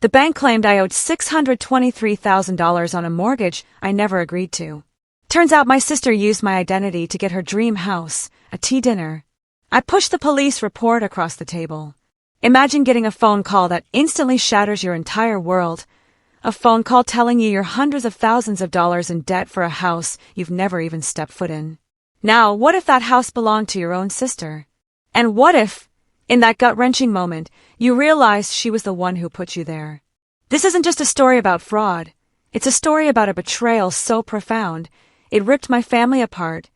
The bank claimed I owed $623,000 on a mortgage I never agreed to. Turns out my sister used my identity to get her dream house, a tea dinner. I pushed the police report across the table. Imagine getting a phone call that instantly shatters your entire world. A phone call telling you you're hundreds of thousands of dollars in debt for a house you've never even stepped foot in. Now, what if that house belonged to your own sister? And what if, in that gut-wrenching moment, you realized she was the one who put you there? This isn't just a story about fraud. It's a story about a betrayal so profound, it ripped my family apart,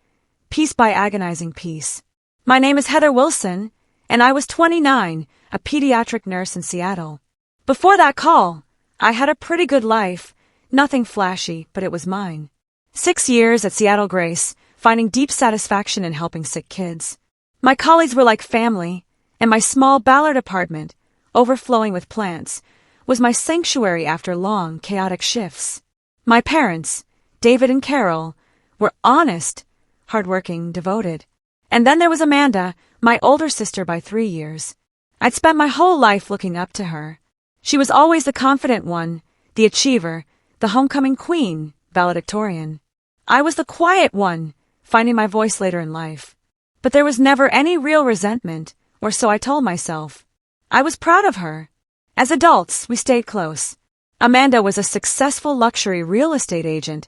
piece by agonizing piece. My name is Heather Wilson, and I was 29, a pediatric nurse in Seattle. Before that call, I had a pretty good life, nothing flashy, but it was mine. 6 years at Seattle Grace, finding deep satisfaction in helping sick kids. My colleagues were like family, and my small Ballard apartment, overflowing with plants, was my sanctuary after long, chaotic shifts. My parents, David and Carol, were honest, hardworking, devoted. And then there was Amanda, my older sister by 3 years. I'd spent my whole life looking up to her. She was always the confident one, the achiever, the homecoming queen, valedictorian. I was the quiet one, finding my voice later in life. But there was never any real resentment, or so I told myself. I was proud of her. As adults, we stayed close. Amanda was a successful luxury real estate agent,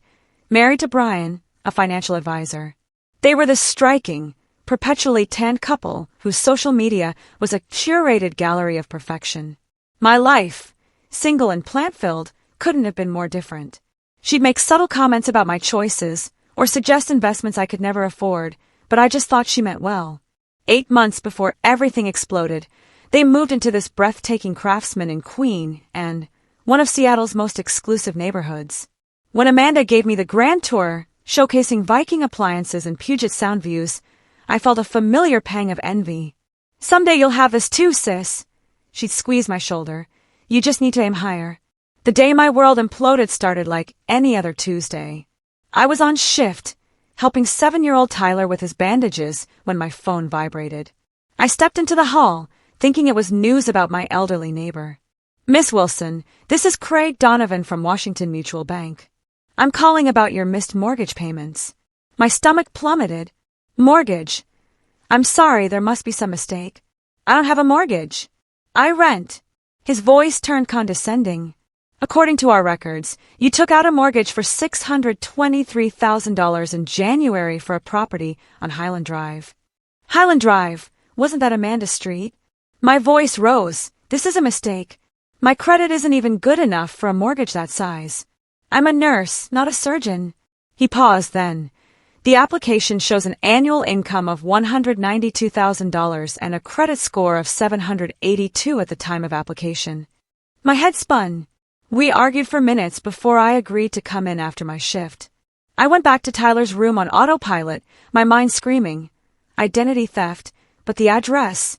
married to Brian, a financial advisor. They were the striking, perpetually tanned couple whose social media was a curated gallery of perfection. My life, single and plant-filled, couldn't have been more different. She'd make subtle comments about my choices, or suggest investments I could never afford, but I just thought she meant well. 8 months before everything exploded, they moved into this breathtaking Craftsman in Queen and one of Seattle's most exclusive neighborhoods. When Amanda gave me the grand tour, showcasing Viking appliances and Puget Sound views, I felt a familiar pang of envy. "Someday you'll have this too, sis." She'd squeeze my shoulder. "You just need to aim higher." The day my world imploded started like any other Tuesday. I was on shift, helping 7-year-old Tyler with his bandages when my phone vibrated. I stepped into the hall, thinking it was news about my elderly neighbor. "Miss Wilson, this is Craig Donovan from Washington Mutual Bank. I'm calling about your missed mortgage payments." My stomach plummeted. "Mortgage? I'm sorry, there must be some mistake. I don't have a mortgage. I rent." His voice turned condescending. "According to our records, you took out a mortgage for $623,000 in January for a property on Highland Drive." Highland Drive? Wasn't that Amanda Street? My voice rose. "This is a mistake. My credit isn't even good enough for a mortgage that size. I'm a nurse, not a surgeon." He paused then. "The application shows an annual income of $192,000 and a credit score of 782 at the time of application." My head spun. We argued for minutes before I agreed to come in after my shift. I went back to Tyler's room on autopilot, my mind screaming. Identity theft, but the address.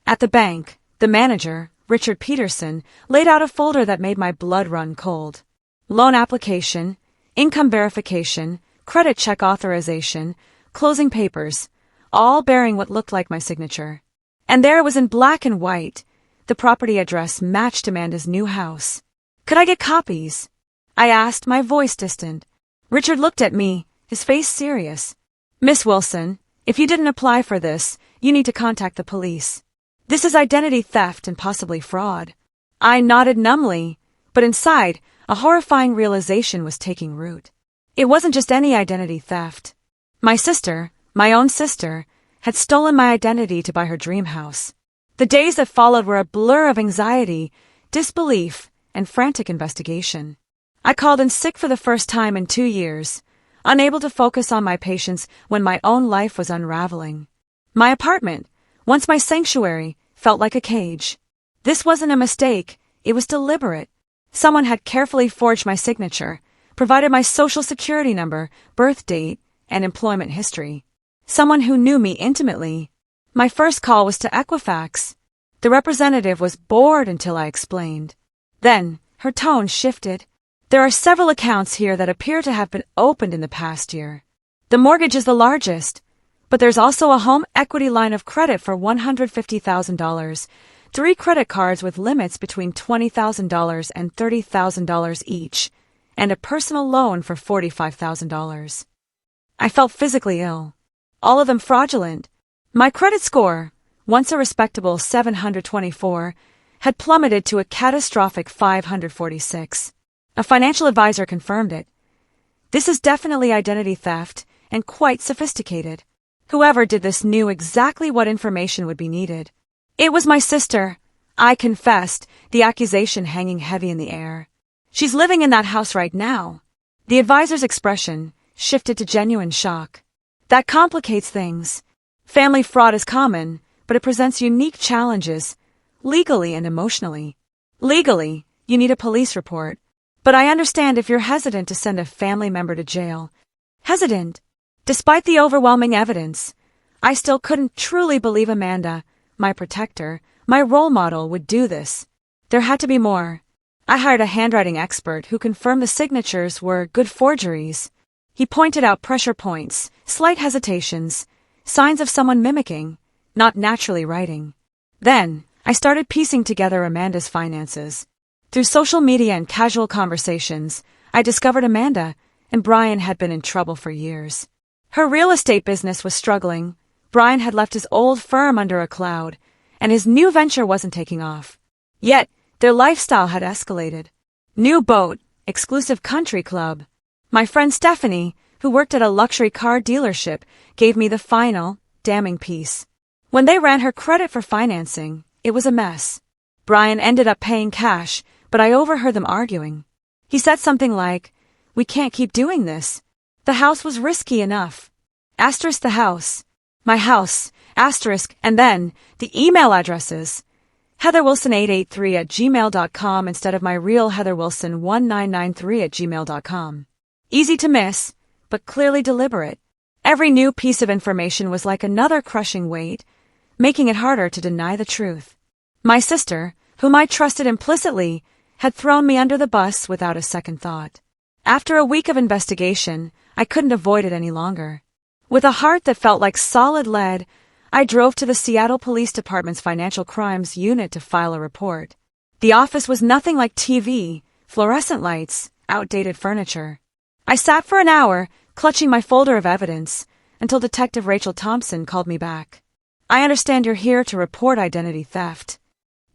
At the bank, the manager, Richard Peterson, laid out a folder that made my blood run cold. Loan application, income verification, credit check authorization, closing papers, all bearing what looked like my signature. And there it was in black and white. The property address matched Amanda's new house. "Could I get copies?" I asked, my voice distant. Richard looked at me, his face serious. "Miss Wilson, if you didn't apply for this, you need to contact the police. This is identity theft and possibly fraud." I nodded numbly, but inside, a horrifying realization was taking root. It wasn't just any identity theft. My sister, my own sister, had stolen my identity to buy her dream house. The days that followed were a blur of anxiety, disbelief, and frantic investigation. I called in sick for the first time in 2 years, unable to focus on my patients when my own life was unraveling. My apartment, once my sanctuary, felt like a cage. This wasn't a mistake, it was deliberate. Someone had carefully forged my signature, provided my social security number, birth date, and employment history. Someone who knew me intimately. My first call was to Equifax. The representative was bored until I explained. Then, her tone shifted. "There are several accounts here that appear to have been opened in the past year. The mortgage is the largest, but there's also a home equity line of credit for $150,000. 3 credit cards with limits between $20,000 and $30,000 each, and a personal loan for $45,000. I felt physically ill. All of them fraudulent. My credit score, once a respectable 724, had plummeted to a catastrophic 546. A financial advisor confirmed it. This is definitely identity theft, and quite sophisticated. Whoever did this knew exactly what information would be needed. It was my sister, I confessed, the accusation hanging heavy in the air. She's living in that house right now. The advisor's expression shifted to genuine shock. That complicates things. Family fraud is common, but it presents unique challenges, legally and emotionally. Legally, you need a police report. But I understand if you're hesitant to send a family member to jail. Hesitant. Despite the overwhelming evidence, I still couldn't truly believe Amanda, my protector, my role model, would do this. There had to be more. I hired a handwriting expert who confirmed the signatures were good forgeries. He pointed out pressure points, slight hesitations, signs of someone mimicking, not naturally writing. Then, I started piecing together Amanda's finances. Through social media and casual conversations, I discovered Amanda and Brian had been in trouble for years. Her real estate business was struggling. Brian had left his old firm under a cloud, and his new venture wasn't taking off. Yet, their lifestyle had escalated. New boat, exclusive country club. My friend Stephanie, who worked at a luxury car dealership, gave me the final, damning piece. When they ran her credit for financing, it was a mess. Brian ended up paying cash, but I overheard them arguing. He said something like, "We can't keep doing this. The house was risky enough." Asterisk the house. My house. Asterisk. And then, the email addresses. heatherwilson883@gmail.com instead of my real heatherwilson1993@gmail.com. Easy to miss, but clearly deliberate. Every new piece of information was like another crushing weight, making it harder to deny the truth. My sister, whom I trusted implicitly, had thrown me under the bus without a second thought. After a week of investigation, I couldn't avoid it any longer. With a heart that felt like solid lead, I drove to the Seattle Police Department's Financial Crimes Unit to file a report. The office was nothing like TV, fluorescent lights, outdated furniture. I sat for an hour, clutching my folder of evidence, until Detective Rachel Thompson called me back. "I understand you're here to report identity theft."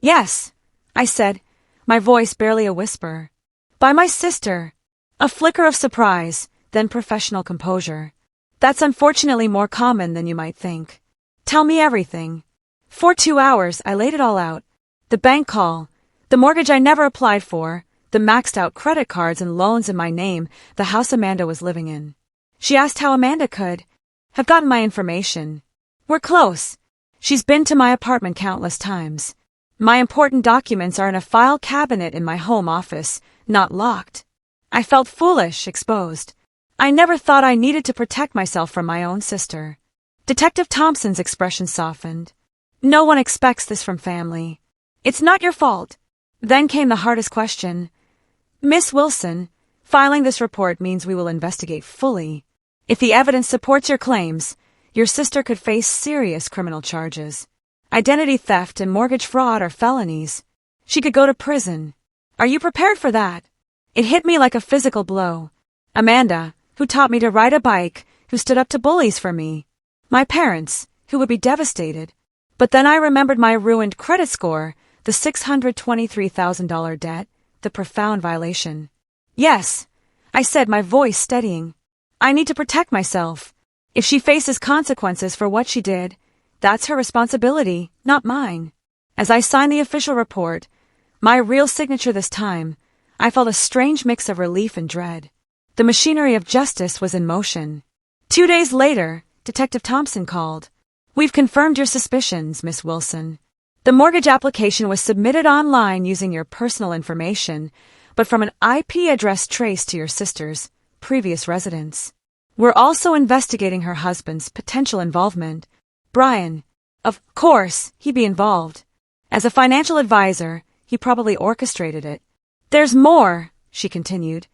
"Yes," I said, my voice barely a whisper. "By my sister." A flicker of surprise, then professional composure. "That's unfortunately more common than you might think. Tell me everything." For 2 hours, I laid it all out. The bank call, the mortgage I never applied for, the maxed-out credit cards and loans in my name, the house Amanda was living in. She asked how Amanda could have gotten my information. "We're close. She's been to my apartment countless times. My important documents are in a file cabinet in my home office, not locked." I felt foolish, exposed. I never thought I needed to protect myself from my own sister. Detective Thompson's expression softened. "No one expects this from family. It's not your fault." Then came the hardest question. "Miss Wilson, filing this report means we will investigate fully. If the evidence supports your claims, your sister could face serious criminal charges. Identity theft and mortgage fraud are felonies. She could go to prison. Are you prepared for that?" It hit me like a physical blow. Amanda, who taught me to ride a bike, who stood up to bullies for me. My parents, who would be devastated. But then I remembered my ruined credit score, the $623,000 debt, the profound violation. "Yes," I said, my voice steadying. "I need to protect myself. If she faces consequences for what she did, that's her responsibility, not mine." As I signed the official report, my real signature this time, I felt a strange mix of relief and dread. The machinery of justice was in motion. 2 days later, Detective Thompson called. "We've confirmed your suspicions, Miss Wilson. The mortgage application was submitted online using your personal information, but from an IP address traced to your sister's previous residence. We're also investigating her husband's potential involvement. Brian. Of course, he'd be involved. As a financial advisor, he probably orchestrated it. There's more," she continued.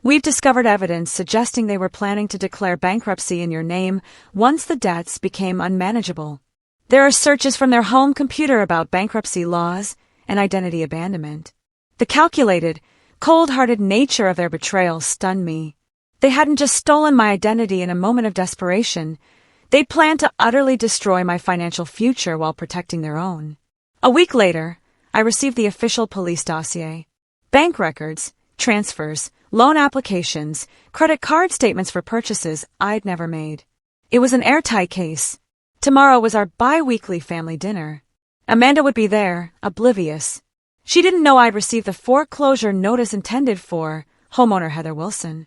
"We've discovered evidence suggesting they were planning to declare bankruptcy in your name once the debts became unmanageable. There are searches from their home computer about bankruptcy laws and identity abandonment. The calculated, cold-hearted nature of their betrayal stunned me. They hadn't just stolen my identity in a moment of desperation. They'd planned to utterly destroy my financial future while protecting their own. A week later, I received the official police dossier. Bank records, transfers, loan applications, credit card statements for purchases I'd never made. It was an airtight case. Tomorrow was our bi-weekly family dinner. Amanda would be there, oblivious. She didn't know I'd received the foreclosure notice intended for homeowner Heather Wilson.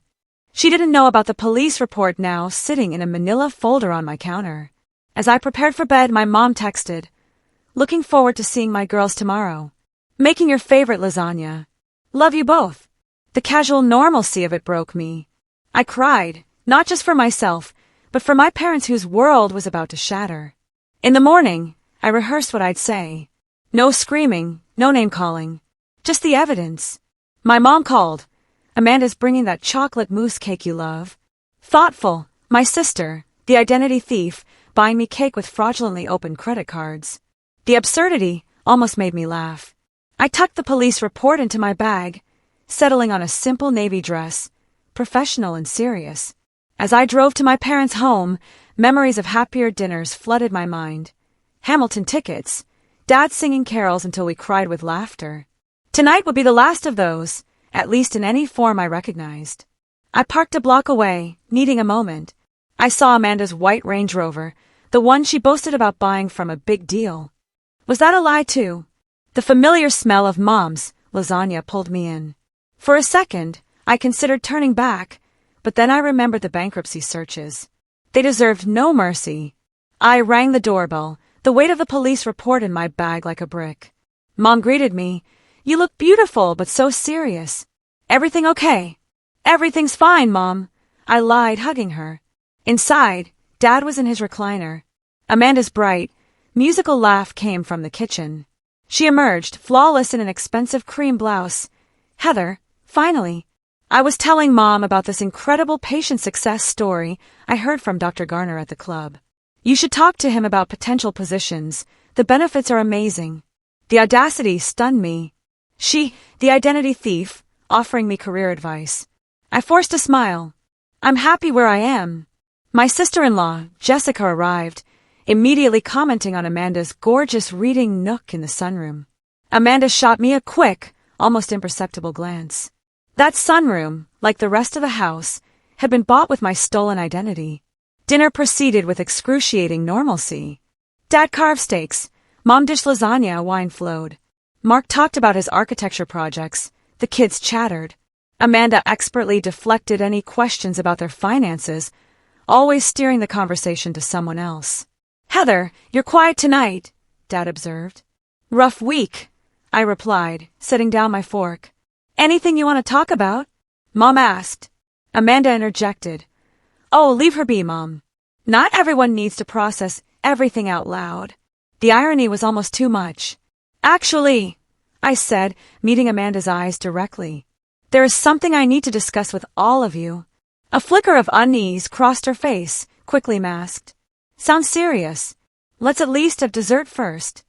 She didn't know about the police report now sitting in a manila folder on my counter. As I prepared for bed, my mom texted, "Looking forward to seeing my girls tomorrow. Making your favorite lasagna. Love you both." The casual normalcy of it broke me. I cried, not just for myself, but for my parents whose world was about to shatter. In the morning, I rehearsed what I'd say. No screaming, no name-calling. Just the evidence. My mom called. "Amanda's bringing that chocolate mousse cake you love." Thoughtful, my sister, the identity thief, buying me cake with fraudulently opened credit cards. The absurdity almost made me laugh. I tucked the police report into my bag, settling on a simple navy dress, professional and serious. As I drove to my parents' home, memories of happier dinners flooded my mind. Hamilton tickets, Dad singing carols until we cried with laughter. Tonight would be the last of those, at least in any form I recognized. I parked a block away, needing a moment. I saw Amanda's white Range Rover, the one she boasted about buying from a big deal. Was that a lie too? The familiar smell of Mom's lasagna pulled me in. For a second, I considered turning back, but then I remembered the bankruptcy searches. They deserved no mercy. I rang the doorbell, the weight of the police report in my bag like a brick. Mom greeted me. "You look beautiful, but so serious." "Everything okay?" "Everything's fine, Mom," I lied, hugging her. Inside, Dad was in his recliner. Amanda's bright, musical laugh came from the kitchen. She emerged, flawless in an expensive cream blouse. "Heather, finally." I was telling Mom about this incredible patient success story I heard from Dr. Garner at the club. "You should talk to him about potential positions. The benefits are amazing." The audacity stunned me. She, the identity thief, offering me career advice. I forced a smile. "I'm happy where I am." My sister-in-law, Jessica, arrived, immediately commenting on Amanda's gorgeous reading nook in the sunroom. Amanda shot me a quick, almost imperceptible glance. That sunroom, like the rest of the house, had been bought with my stolen identity. Dinner proceeded with excruciating normalcy. Dad carved steaks, Mom dished lasagna, wine flowed. Mark talked about his architecture projects, the kids chattered. Amanda expertly deflected any questions about their finances, always steering the conversation to someone else. "Heather, you're quiet tonight," Dad observed. "Rough week," I replied, setting down my fork. "Anything you want to talk about?" Mom asked. Amanda interjected. "Oh, leave her be, Mom. Not everyone needs to process everything out loud." The irony was almost too much. "Actually," I said, meeting Amanda's eyes directly, "there is something I need to discuss with all of you." A flicker of unease crossed her face, quickly masked. "Sounds serious. Let's at least have dessert first."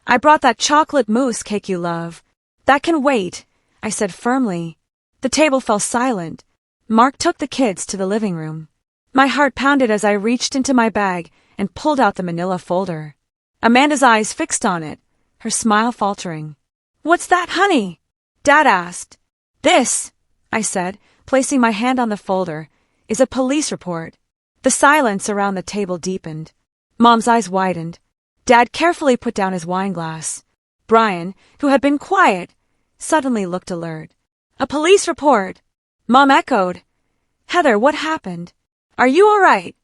"I brought that chocolate mousse cake you love." "That can wait," I said firmly. The table fell silent. Mark took the kids to the living room. My heart pounded as I reached into my bag and pulled out the manila folder. Amanda's eyes fixed on it, her smile faltering. "What's that, honey?" Dad asked. "This," I said, placing my hand on the folder, "is a police report." The silence around the table deepened. Mom's eyes widened. Dad carefully put down his wine glass. Brian, who had been quiet, suddenly looked alert. "A police report," Mom echoed. "Heather, what happened? Are you all right?"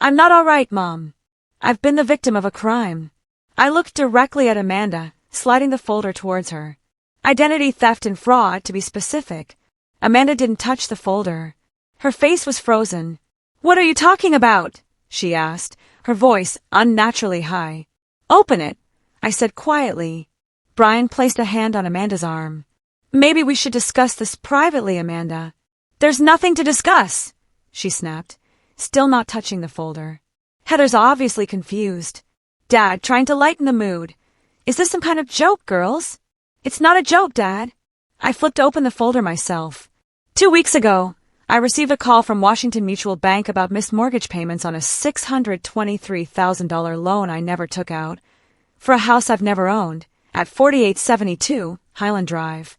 "I'm not all right, Mom. I've been the victim of a crime." I looked directly at Amanda, sliding the folder towards her. Identity theft and fraud, to be specific. Amanda didn't touch the folder. Her face was frozen. "What are you talking about?" she asked, her voice unnaturally high. "Open it," I said quietly. Brian placed a hand on Amanda's arm. "Maybe we should discuss this privately, Amanda." "There's nothing to discuss," she snapped, still not touching the folder. Heather's obviously confused. Dad, trying to lighten the mood. Is this some kind of joke, girls? It's not a joke, Dad. I flipped open the folder myself. 2 weeks ago, I received a call from Washington Mutual Bank about missed mortgage payments on a $623,000 loan I never took out for a house I've never owned at 4872 Highland Drive.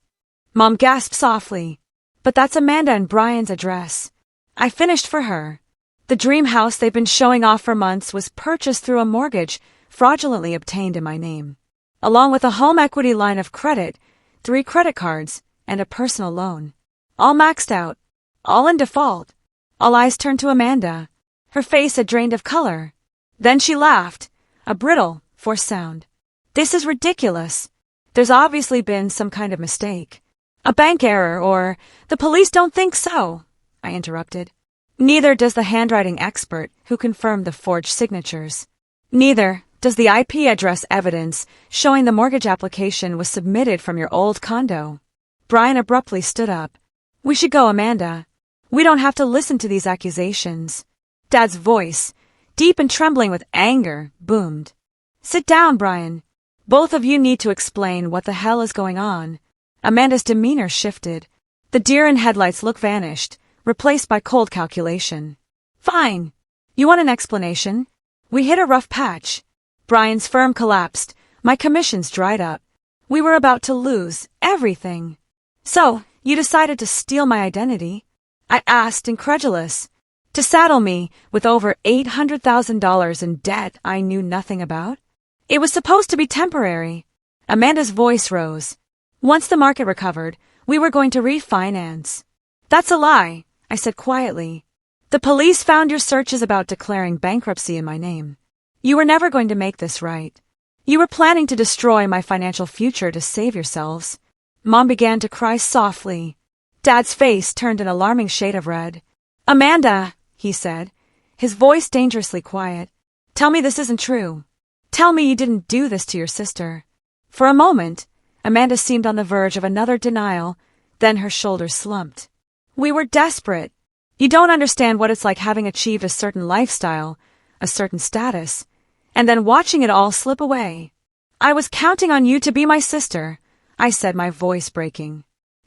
Mom gasped softly. But that's Amanda and Brian's address. I finished for her. The dream house they've been showing off for months was purchased through a mortgage fraudulently obtained in my name, along with a home equity line of credit, 3 credit cards, and a personal loan. All maxed out, all in default. All eyes turned to Amanda. Her face had drained of color. Then she laughed, a brittle, forced sound. This is ridiculous. There's obviously been some kind of mistake. A bank error, or the police don't think so, I interrupted. Neither does the handwriting expert who confirmed the forged signatures. Neither does the IP address evidence showing the mortgage application was submitted from your old condo. Brian abruptly stood up. We should go, Amanda. We don't have to listen to these accusations. Dad's voice, deep and trembling with anger, boomed. Sit down, Brian. Both of you need to explain what the hell is going on. Amanda's demeanor shifted. The deer-in-headlights look vanished, replaced by cold calculation. Fine. You want an explanation? We hit a rough patch. Brian's firm collapsed. My commissions dried up. We were about to lose everything. So, you decided to steal my identity? I asked, incredulous. To saddle me with over $800,000 in debt I knew nothing about? It was supposed to be temporary. Amanda's voice rose. Once the market recovered, we were going to refinance. That's a lie, I said quietly. The police found your searches about declaring bankruptcy in my name. You were never going to make this right. You were planning to destroy my financial future to save yourselves. Mom began to cry softly. Dad's face turned an alarming shade of red. Amanda, he said, his voice dangerously quiet. Tell me this isn't true. Tell me you didn't do this to your sister. For a moment, Amanda seemed on the verge of another denial, then her shoulders slumped. We were desperate. You don't understand what it's like having achieved a certain lifestyle, a certain status, and then watching it all slip away. I was counting on you to be my sister, I said, my voice breaking.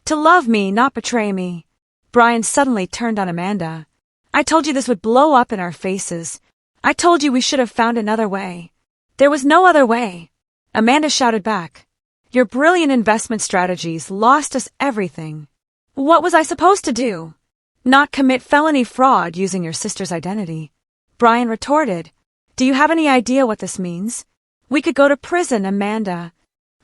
To love me, not betray me. Brian suddenly turned on Amanda. I told you this would blow up in our faces. I told you we should have found another way. There was no other way. Amanda shouted back. Your brilliant investment strategies lost us everything. What was I supposed to do? Not commit felony fraud using your sister's identity. Brian retorted. Do you have any idea what this means? We could go to prison, Amanda.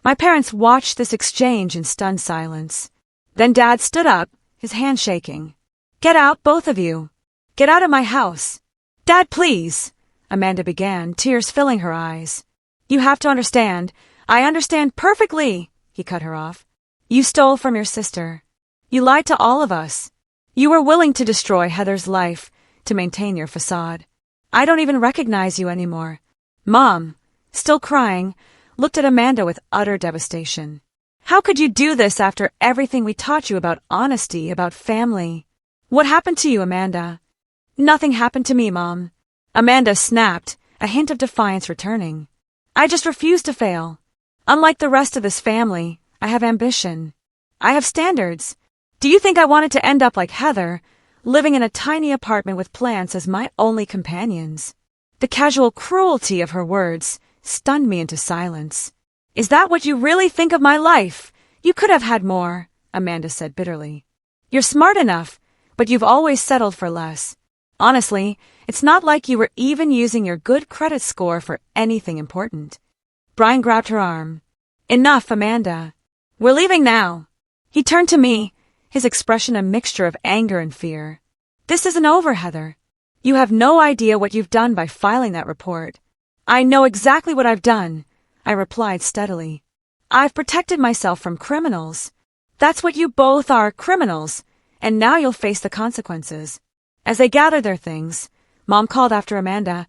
My parents watched this exchange in stunned silence. Then Dad stood up, his hand shaking. Get out, both of you. Get out of my house. Dad, please, Amanda began, tears filling her eyes. You have to understand. I understand perfectly, he cut her off. You stole from your sister. You lied to all of us. You were willing to destroy Heather's life to maintain your facade. I don't even recognize you anymore. Mom, still crying, looked at Amanda with utter devastation. How could you do this after everything we taught you about honesty, about family? What happened to you, Amanda? Nothing happened to me, Mom. Amanda snapped, a hint of defiance returning. I just refuse to fail. Unlike the rest of this family, I have ambition. I have standards. Do you think I wanted to end up like Heather, living in a tiny apartment with plants as my only companions? The casual cruelty of her words stunned me into silence. Is that what you really think of my life? You could have had more, Amanda said bitterly. You're smart enough, but you've always settled for less. Honestly, it's not like you were even using your good credit score for anything important. Brian grabbed her arm. Enough, Amanda. We're leaving now. He turned to me, his expression a mixture of anger and fear. This isn't over, Heather. You have no idea what you've done by filing that report. I know exactly what I've done, I replied steadily. I've protected myself from criminals. That's what you both are, criminals, and now you'll face the consequences. As they gathered their things, Mom called after Amanda.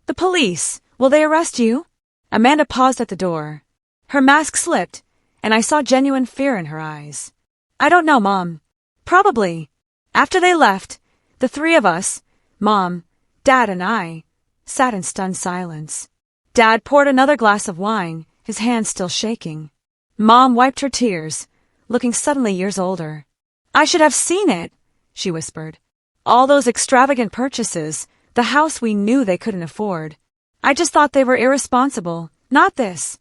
The police, will they arrest you? Amanda paused at the door. Her mask slipped, and I saw genuine fear in her eyes. I don't know, Mom. Probably. After they left, the three of us, Mom, Dad, and I, sat in stunned silence. Dad poured another glass of wine, his hand still shaking. Mom wiped her tears, looking suddenly years older. I should have seen it, she whispered. All those extravagant purchases, the house we knew they couldn't afford. I just thought they were irresponsible, not this.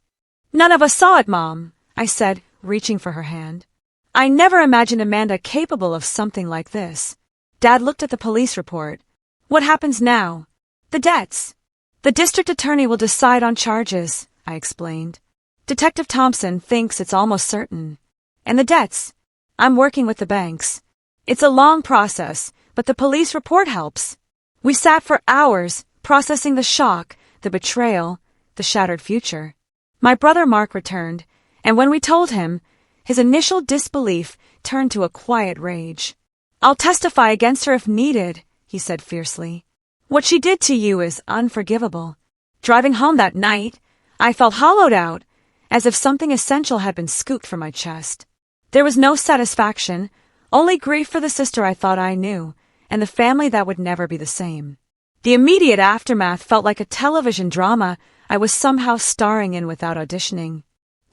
None of us saw it, Mom, I said, reaching for her hand. I never imagined Amanda capable of something like this. Dad looked at the police report. What happens now? The debts. The district attorney will decide on charges, I explained. Detective Thompson thinks it's almost certain. And the debts? I'm working with the banks. It's a long process, but the police report helps. We sat for hours, processing the shock, the betrayal, the shattered future. My brother Mark returned, and when we told him, his initial disbelief turned to a quiet rage. I'll testify against her if needed, he said fiercely. What she did to you is unforgivable. Driving home that night, I felt hollowed out, as if something essential had been scooped from my chest. There was no satisfaction, only grief for the sister I thought I knew, and the family that would never be the same. The immediate aftermath felt like a television drama I was somehow starring in without auditioning.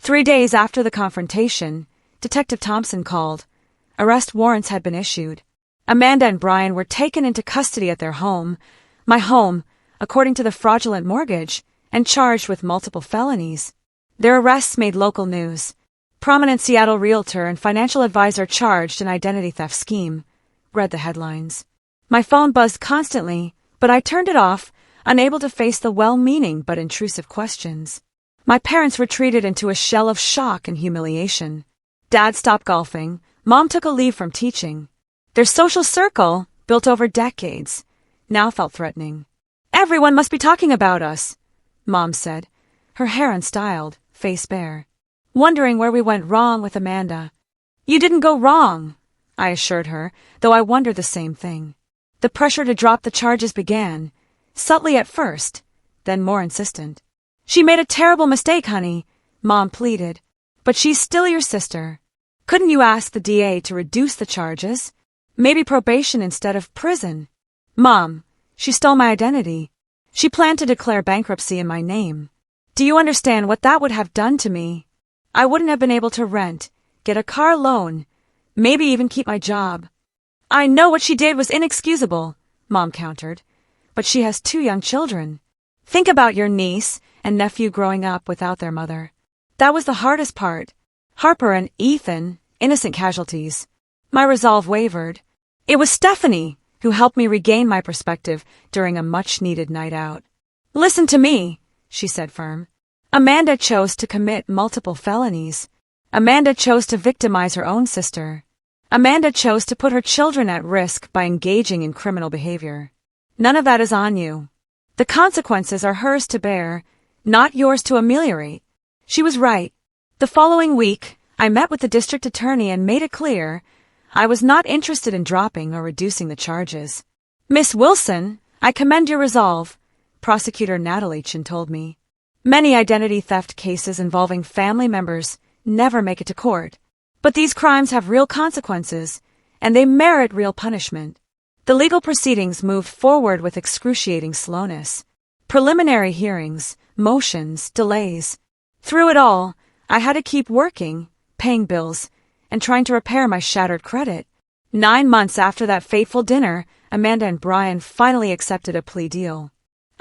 3 days after the confrontation, Detective Thompson called. Arrest warrants had been issued. Amanda and Brian were taken into custody at their home, my home, according to the fraudulent mortgage, and charged with multiple felonies. Their arrests made local news. Prominent Seattle realtor and financial advisor charged in identity theft scheme, read the headlines. My phone buzzed constantly, but I turned it off, unable to face the well-meaning but intrusive questions. My parents retreated into a shell of shock and humiliation. Dad stopped golfing. Mom took a leave from teaching. Their social circle, built over decades, now felt threatening. Everyone must be talking about us, Mom said, her hair unstyled, face bare, wondering where we went wrong with Amanda. You didn't go wrong, I assured her, though I wondered the same thing. The pressure to drop the charges began, subtly at first, then more insistent. She made a terrible mistake, honey, Mom pleaded, but she's still your sister. Couldn't you ask the DA to reduce the charges? Maybe probation instead of prison. Mom, she stole my identity. She planned to declare bankruptcy in my name. Do you understand what that would have done to me? I wouldn't have been able to rent, get a car loan, maybe even keep my job. I know what she did was inexcusable, Mom countered, but she has 2 young children. Think about your niece and nephew growing up without their mother. That was the hardest part. Harper and Ethan, innocent casualties. My resolve wavered. It was Stephanie who helped me regain my perspective during a much-needed night out. Listen to me, she said firm. Amanda chose to commit multiple felonies. Amanda chose to victimize her own sister. Amanda chose to put her children at risk by engaging in criminal behavior. None of that is on you. The consequences are hers to bear, not yours to ameliorate. She was right. The following week, I met with the district attorney and made it clear I was not interested in dropping or reducing the charges. Miss Wilson, I commend your resolve, Prosecutor Natalie Chin told me. Many identity theft cases involving family members never make it to court. But these crimes have real consequences, and they merit real punishment. The legal proceedings moved forward with excruciating slowness. Preliminary hearings, motions, delays. Through it all, I had to keep working, paying bills, and trying to repair my shattered credit. 9 months after that fateful dinner, Amanda and Brian finally accepted a plea deal.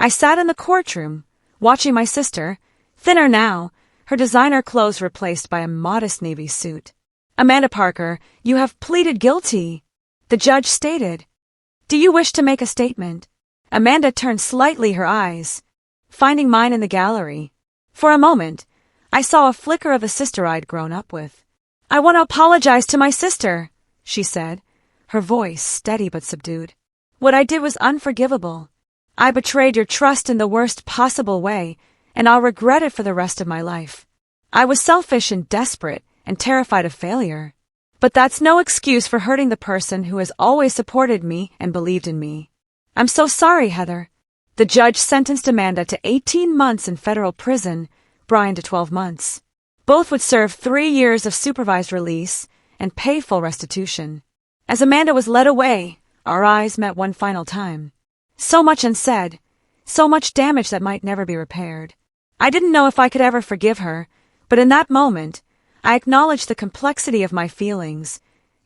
I sat in the courtroom, watching my sister, thinner now, her designer clothes replaced by a modest navy suit. Amanda Parker, you have pleaded guilty, the judge stated. Do you wish to make a statement? Amanda turned slightly her eyes, finding mine in the gallery. For a moment, I saw a flicker of the sister I'd grown up with. I want to apologize to my sister, she said, her voice steady but subdued. What I did was unforgivable. I betrayed your trust in the worst possible way, and I'll regret it for the rest of my life. I was selfish and desperate and terrified of failure. But that's no excuse for hurting the person who has always supported me and believed in me. I'm so sorry, Heather. The judge sentenced Amanda to 18 months in federal prison, Brian to 12 months. Both would serve 3 years of supervised release and pay full restitution. As Amanda was led away, our eyes met one final time. So much unsaid, so much damage that might never be repaired. I didn't know if I could ever forgive her, but in that moment, I acknowledged the complexity of my feelings,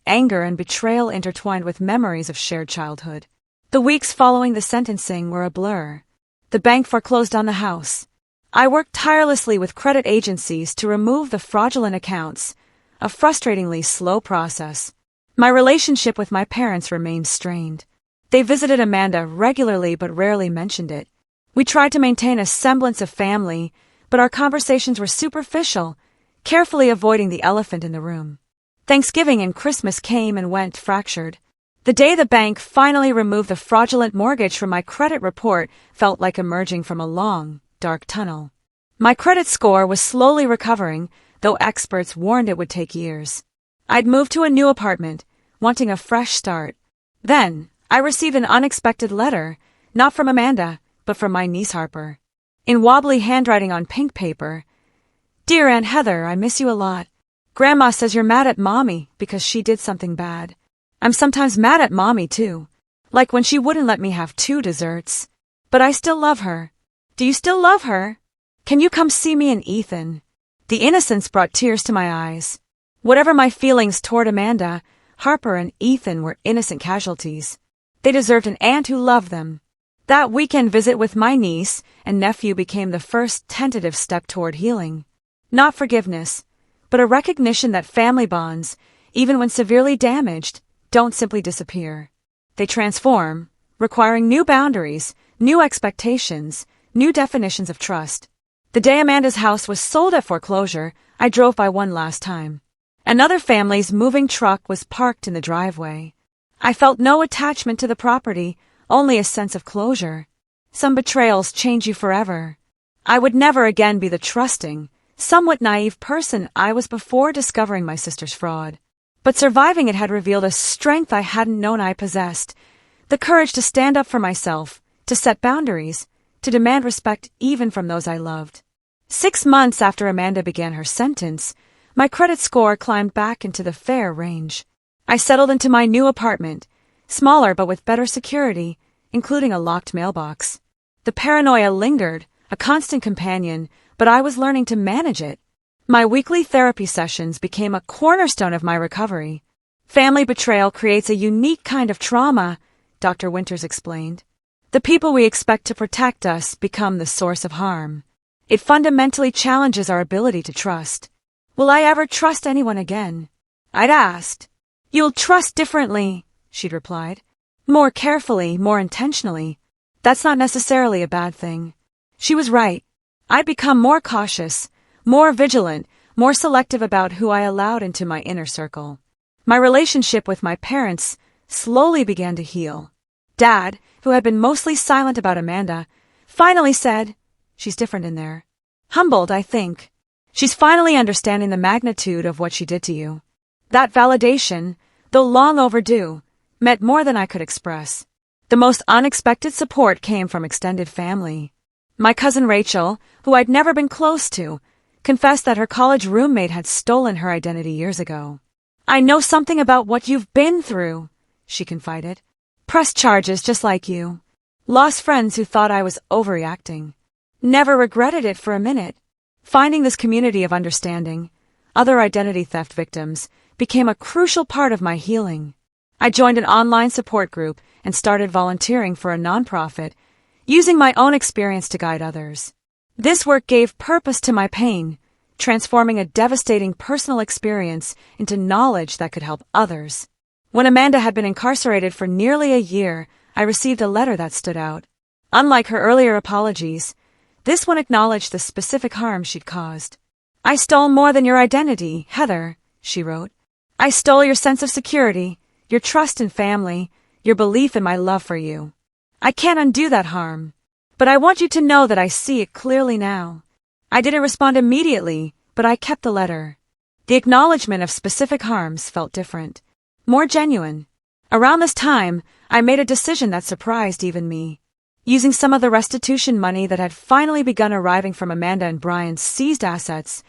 anger and betrayal intertwined with memories of shared childhood. The weeks following the sentencing were a blur. The bank foreclosed on the house. I worked tirelessly with credit agencies to remove the fraudulent accounts, a frustratingly slow process. My relationship with my parents remained strained. They visited Amanda regularly but rarely mentioned it. We tried to maintain a semblance of family, but our conversations were superficial, carefully avoiding the elephant in the room. Thanksgiving and Christmas came and went fractured. The day the bank finally removed the fraudulent mortgage from my credit report felt like emerging from a long, dark tunnel. My credit score was slowly recovering, though experts warned it would take years. I'd moved to a new apartment, wanting a fresh start. Then, I received an unexpected letter, not from Amanda, but from my niece Harper. In wobbly handwriting on pink paper, "Dear Aunt Heather, I miss you a lot. Grandma says you're mad at Mommy because she did something bad. I'm sometimes mad at Mommy too, like when she wouldn't let me have 2 desserts. But I still love her. Do you still love her? Can you come see me and Ethan?" The innocence brought tears to my eyes. Whatever my feelings toward Amanda, Harper and Ethan were innocent casualties. They deserved an aunt who loved them. That weekend visit with my niece and nephew became the first tentative step toward healing. Not forgiveness, but a recognition that family bonds, even when severely damaged, don't simply disappear. They transform, requiring new boundaries, new expectations, new definitions of trust. The day Amanda's house was sold at foreclosure, I drove by one last time. Another family's moving truck was parked in the driveway. I felt no attachment to the property, only a sense of closure. Some betrayals change you forever. I would never again be the trusting, somewhat naive person I was before discovering my sister's fraud. But surviving it had revealed a strength I hadn't known I possessed, the courage to stand up for myself, to set boundaries, to demand respect even from those I loved. 6 months after Amanda began her sentence, my credit score climbed back into the fair range. I settled into my new apartment, smaller but with better security, including a locked mailbox. The paranoia lingered, a constant companion, but I was learning to manage it. My weekly therapy sessions became a cornerstone of my recovery. Family betrayal creates a unique kind of trauma, Dr. Winters explained. The people we expect to protect us become the source of harm. It fundamentally challenges our ability to trust. Will I ever trust anyone again? I'd asked. You'll trust differently, she'd replied. More carefully, more intentionally. That's not necessarily a bad thing. She was right. I'd become more cautious, more vigilant, more selective about who I allowed into my inner circle. My relationship with my parents slowly began to heal. Dad, who had been mostly silent about Amanda, finally said, "She's different in there." Humbled, I think. She's finally understanding the magnitude of what she did to you. That validation, though long overdue, meant more than I could express. The most unexpected support came from extended family. My cousin Rachel, who I'd never been close to, confessed that her college roommate had stolen her identity years ago. "I know something about what you've been through," she confided. "Pressed charges just like you. Lost friends who thought I was overreacting. Never regretted it for a minute." Finding this community of understanding, other identity theft victims, became a crucial part of my healing. I joined an online support group and started volunteering for a nonprofit, using my own experience to guide others. This work gave purpose to my pain, transforming a devastating personal experience into knowledge that could help others. When Amanda had been incarcerated for nearly a year, I received a letter that stood out. Unlike her earlier apologies, this one acknowledged the specific harm she'd caused. "I stole more than your identity, Heather," she wrote. "I stole your sense of security, your trust in family, your belief in my love for you. I can't undo that harm, but I want you to know that I see it clearly now. I didn't respond immediately, but I kept the letter." The acknowledgement of specific harms felt different, more genuine. Around this time, I made a decision that surprised even me. Using some of the restitution money that had finally begun arriving from Amanda and Brian's seized assets,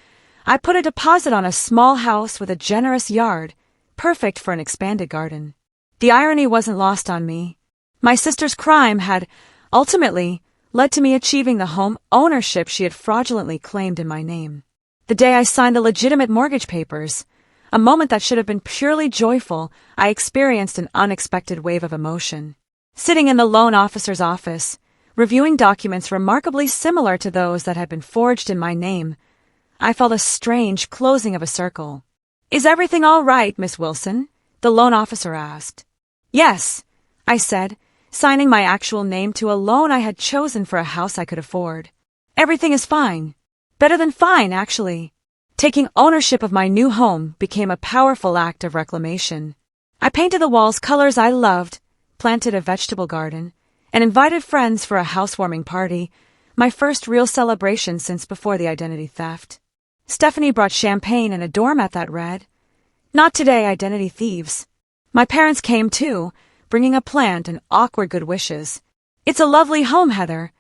I put a deposit on a small house with a generous yard, perfect for an expanded garden. The irony wasn't lost on me. My sister's crime had, ultimately, led to me achieving the home ownership she had fraudulently claimed in my name. The day I signed the legitimate mortgage papers, a moment that should have been purely joyful, I experienced an unexpected wave of emotion. Sitting in the loan officer's office, reviewing documents remarkably similar to those that had been forged in my name, I felt a strange closing of a circle. "Is everything all right, Miss Wilson?" the loan officer asked. "Yes," I said, signing my actual name to a loan I had chosen for a house I could afford. "Everything is fine. Better than fine, actually." Taking ownership of my new home became a powerful act of reclamation. I painted the walls colors I loved, planted a vegetable garden, and invited friends for a housewarming party, my first real celebration since before the identity theft. Stephanie brought champagne and a doormat that read, "Not today, identity thieves." My parents came too, bringing a plant and awkward good wishes. "It's a lovely home, Heather,"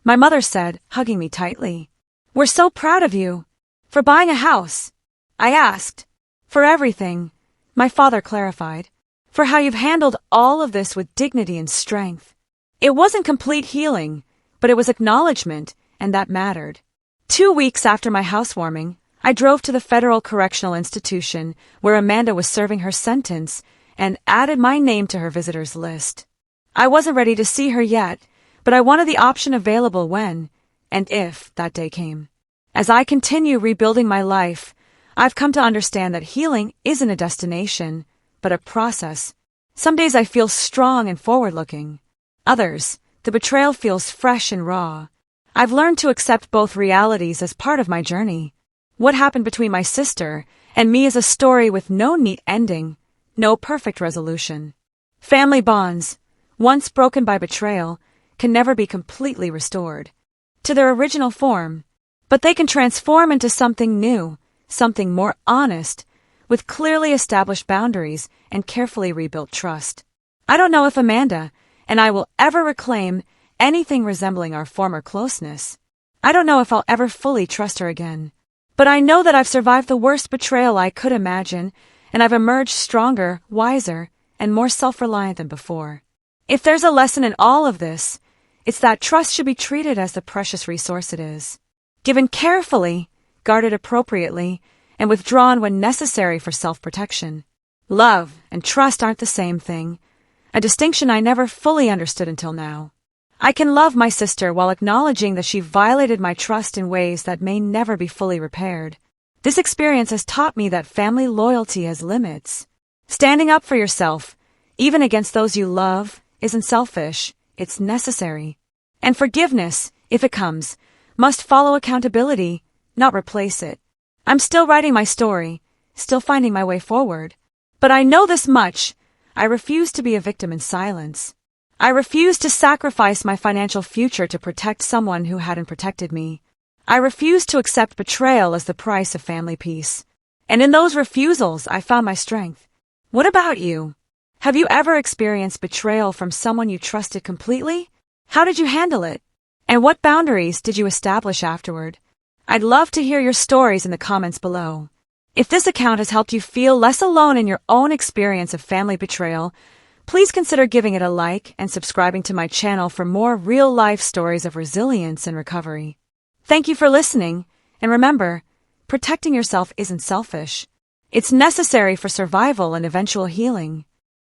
my mother said, hugging me tightly. "We're so proud of you." "For buying a house?" I asked. "For everything," my father clarified. "For how you've handled all of this with dignity and strength." It wasn't complete healing, but it was acknowledgement, and that mattered. 2 weeks after my housewarming, I drove to the Federal Correctional Institution where Amanda was serving her sentence and added my name to her visitors list. I wasn't ready to see her yet, but I wanted the option available when, and if, that day came. As I continue rebuilding my life, I've come to understand that healing isn't a destination, but a process. Some days I feel strong and forward-looking. Others, the betrayal feels fresh and raw. I've learned to accept both realities as part of my journey. What happened between my sister and me is a story with no neat ending, no perfect resolution. Family bonds, once broken by betrayal, can never be completely restored to their original form, but they can transform into something new, something more honest, with clearly established boundaries and carefully rebuilt trust. I don't know if Amanda and I will ever reclaim anything resembling our former closeness. I don't know if I'll ever fully trust her again. But I know that I've survived the worst betrayal I could imagine, and I've emerged stronger, wiser, and more self-reliant than before. If there's a lesson in all of this, it's that trust should be treated as the precious resource it is. Given carefully, guarded appropriately, and withdrawn when necessary for self-protection. Love and trust aren't the same thing, a distinction I never fully understood until now. I can love my sister while acknowledging that she violated my trust in ways that may never be fully repaired. This experience has taught me that family loyalty has limits. Standing up for yourself, even against those you love, isn't selfish, it's necessary. And forgiveness, if it comes, must follow accountability, not replace it. I'm still writing my story, still finding my way forward. But I know this much: I refuse to be a victim in silence. I refuse to sacrifice my financial future to protect someone who hadn't protected me. I refuse to accept betrayal as the price of family peace. And in those refusals, I found my strength. What about you? Have you ever experienced betrayal from someone you trusted completely? How did you handle it? And what boundaries did you establish afterward? I'd love to hear your stories in the comments below. If this account has helped you feel less alone in your own experience of family betrayal, please consider giving it a like and subscribing to my channel for more real-life stories of resilience and recovery. Thank you for listening, and remember, protecting yourself isn't selfish. It's necessary for survival and eventual healing.